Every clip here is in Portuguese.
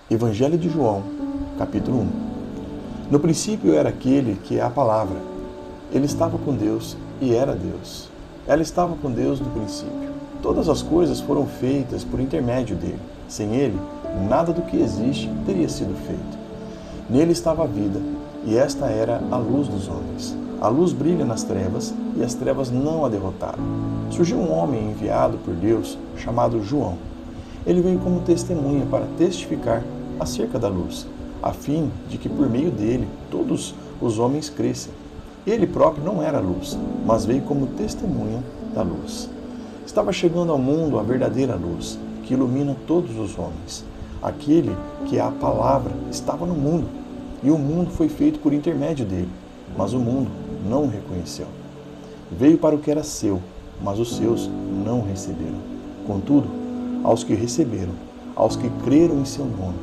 Evangelho de João, capítulo 1. No princípio era aquele que é a palavra. Ele estava com Deus e era Deus. Ela estava com Deus no princípio. Todas as coisas foram feitas por intermédio dele. Sem ele, nada do que existe teria sido feito. Nele estava a vida, e esta era a luz dos homens. A luz brilha nas trevas, e as trevas não a derrotaram. Surgiu um homem enviado por Deus, chamado João. Ele veio como testemunha para testificar acerca da luz, a fim de que por meio dele todos os homens crescem. Ele próprio não era a luz, mas veio como testemunha da luz. Estava chegando ao mundo a verdadeira luz, que ilumina todos os homens. Aquele que é a palavra estava no mundo, e o mundo foi feito por intermédio dele, mas o mundo não o reconheceu. Veio para o que era seu, mas os seus não o receberam. Contudo, aos que receberam, aos que creram em seu nome,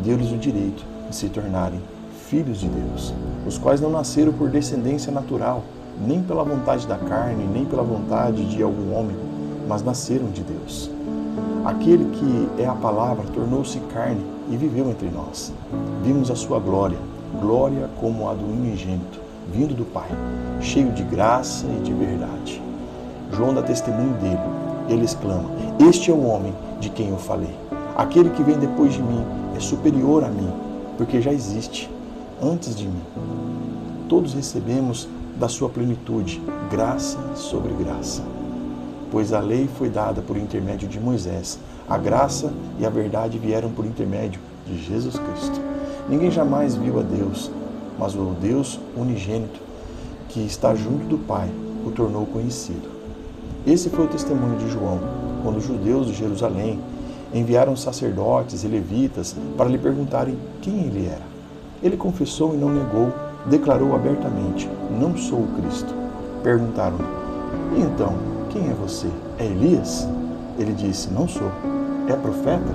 deu-lhes o direito de se tornarem filhos de Deus, os quais não nasceram por descendência natural, nem pela vontade da carne, nem pela vontade de algum homem, mas nasceram de Deus. Aquele que é a palavra tornou-se carne e viveu entre nós. Vimos a sua glória, glória como a do unigênito, vindo do Pai, cheio de graça e de verdade. João dá testemunho dele. Ele exclama: este é o homem de quem eu falei. Aquele que vem depois de mim é superior a mim, porque já existe antes de mim. Todos recebemos da sua plenitude graça sobre graça. Pois a lei foi dada por intermédio de Moisés, a graça e a verdade vieram por intermédio de Jesus Cristo. Ninguém jamais viu a Deus, mas o Deus unigênito, que está junto do Pai, o tornou conhecido. Esse foi o testemunho de João, quando os judeus de Jerusalém enviaram sacerdotes e levitas para lhe perguntarem quem ele era. Ele confessou e não negou, declarou abertamente: não sou o Cristo. Perguntaram-lhe: e então, quem é você? É Elias? Ele disse: não sou. É profeta?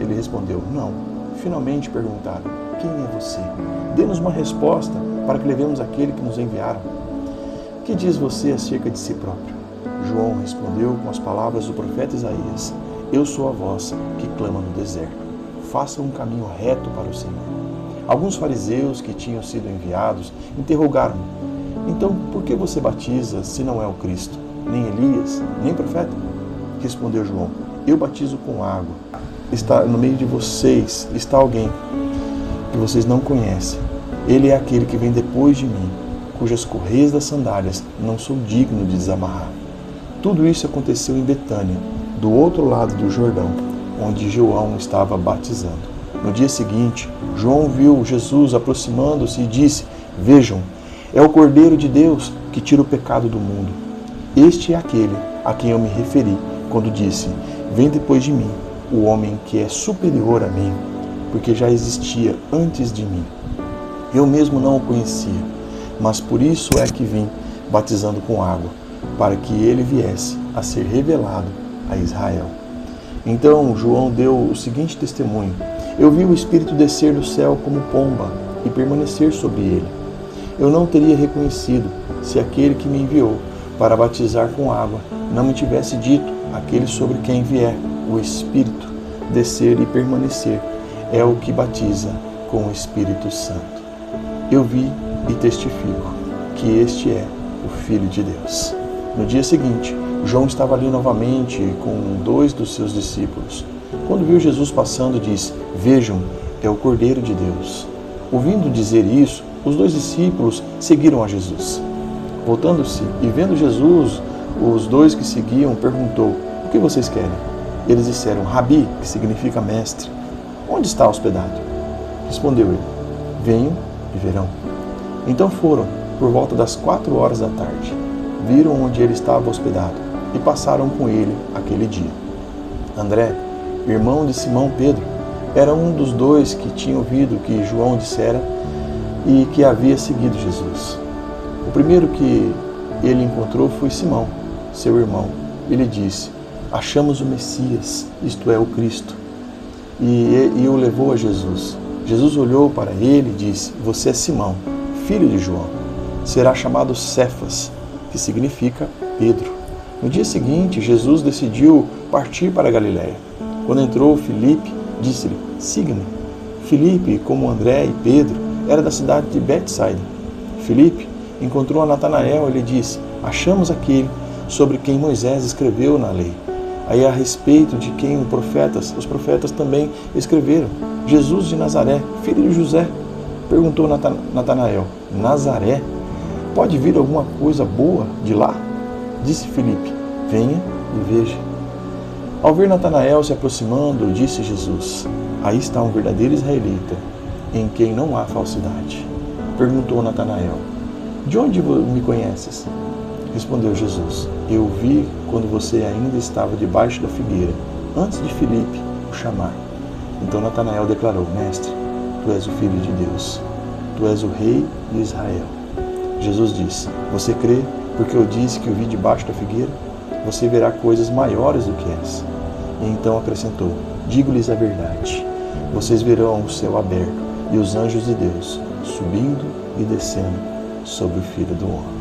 Ele respondeu: não. Finalmente perguntaram: quem é você? Dê-nos uma resposta para que levemos aquele que nos enviaram. Que diz você acerca de si próprio? João respondeu com as palavras do profeta Isaías: eu sou a voz que clama no deserto. Faça um caminho reto para o Senhor. Alguns fariseus que tinham sido enviados interrogaram-no: então, por que você batiza se não é o Cristo? Nem Elias, nem profeta? Respondeu João: eu batizo com água. Está no meio de vocês, está alguém que vocês não conhecem. Ele é aquele que vem depois de mim, cujas correias das sandálias não sou digno de desamarrar. Tudo isso aconteceu em Betânia, do outro lado do Jordão, onde João estava batizando. No dia seguinte, João viu Jesus aproximando-se e disse: vejam, é o Cordeiro de Deus que tira o pecado do mundo. Este é aquele a quem eu me referi quando disse: vem depois de mim o homem que é superior a mim, porque já existia antes de mim. Eu mesmo não o conhecia, mas por isso é que vim batizando com água, para que ele viesse a ser revelado a Israel. Então João deu o seguinte testemunho: eu vi o Espírito descer do céu como pomba e permanecer sobre ele. Eu não teria reconhecido se aquele que me enviou para batizar com água não me tivesse dito: aquele sobre quem vier o Espírito descer e permanecer é o que batiza com o Espírito Santo. Eu vi e testifico que este é o Filho de Deus. No dia seguinte, João estava ali novamente com 2 dos seus discípulos. Quando viu Jesus passando, disse: vejam, é o Cordeiro de Deus. Ouvindo dizer isso, os 2 discípulos seguiram a Jesus. Voltando-se e vendo Jesus, os 2 que seguiam, perguntou: o que vocês querem? Eles disseram: Rabi, que significa mestre, onde está hospedado? Respondeu ele: venham e verão. Então foram, por volta das 4 horas da tarde, viram onde ele estava hospedado e passaram com ele aquele dia. André, irmão de Simão Pedro, era um dos 2 que tinha ouvido o que João dissera e que havia seguido Jesus. O primeiro que ele encontrou foi Simão, seu irmão. Ele disse: achamos o Messias, isto é, o Cristo. E o levou a Jesus. Jesus olhou para ele e disse: você é Simão, filho de João. Será chamado Cefas, que significa Pedro. No dia seguinte, Jesus decidiu partir para a Galiléia. Quando entrou Filipe, disse-lhe: siga-me. Filipe, como André e Pedro, era da cidade de Betsaida. Filipe encontrou a Natanael e lhe disse: achamos aquele sobre quem Moisés escreveu na lei. Aí a respeito de quem os profetas também escreveram, Jesus de Nazaré, filho de José. Perguntou Natanael: Nazaré? Pode vir alguma coisa boa de lá? Disse Filipe: venha e veja. Ao ver Natanael se aproximando, disse Jesus: aí está um verdadeiro israelita, em quem não há falsidade. Perguntou Natanael: de onde me conheces? Respondeu Jesus: eu o vi quando você ainda estava debaixo da figueira, antes de Filipe o chamar. Então Natanael declarou: mestre, tu és o Filho de Deus, tu és o Rei de Israel. Jesus disse: você crê porque eu disse que o vi debaixo da figueira? Você verá coisas maiores do que essa. E então acrescentou: digo-lhes a verdade, vocês verão o céu aberto e os anjos de Deus subindo e descendo sobre o Filho do Homem.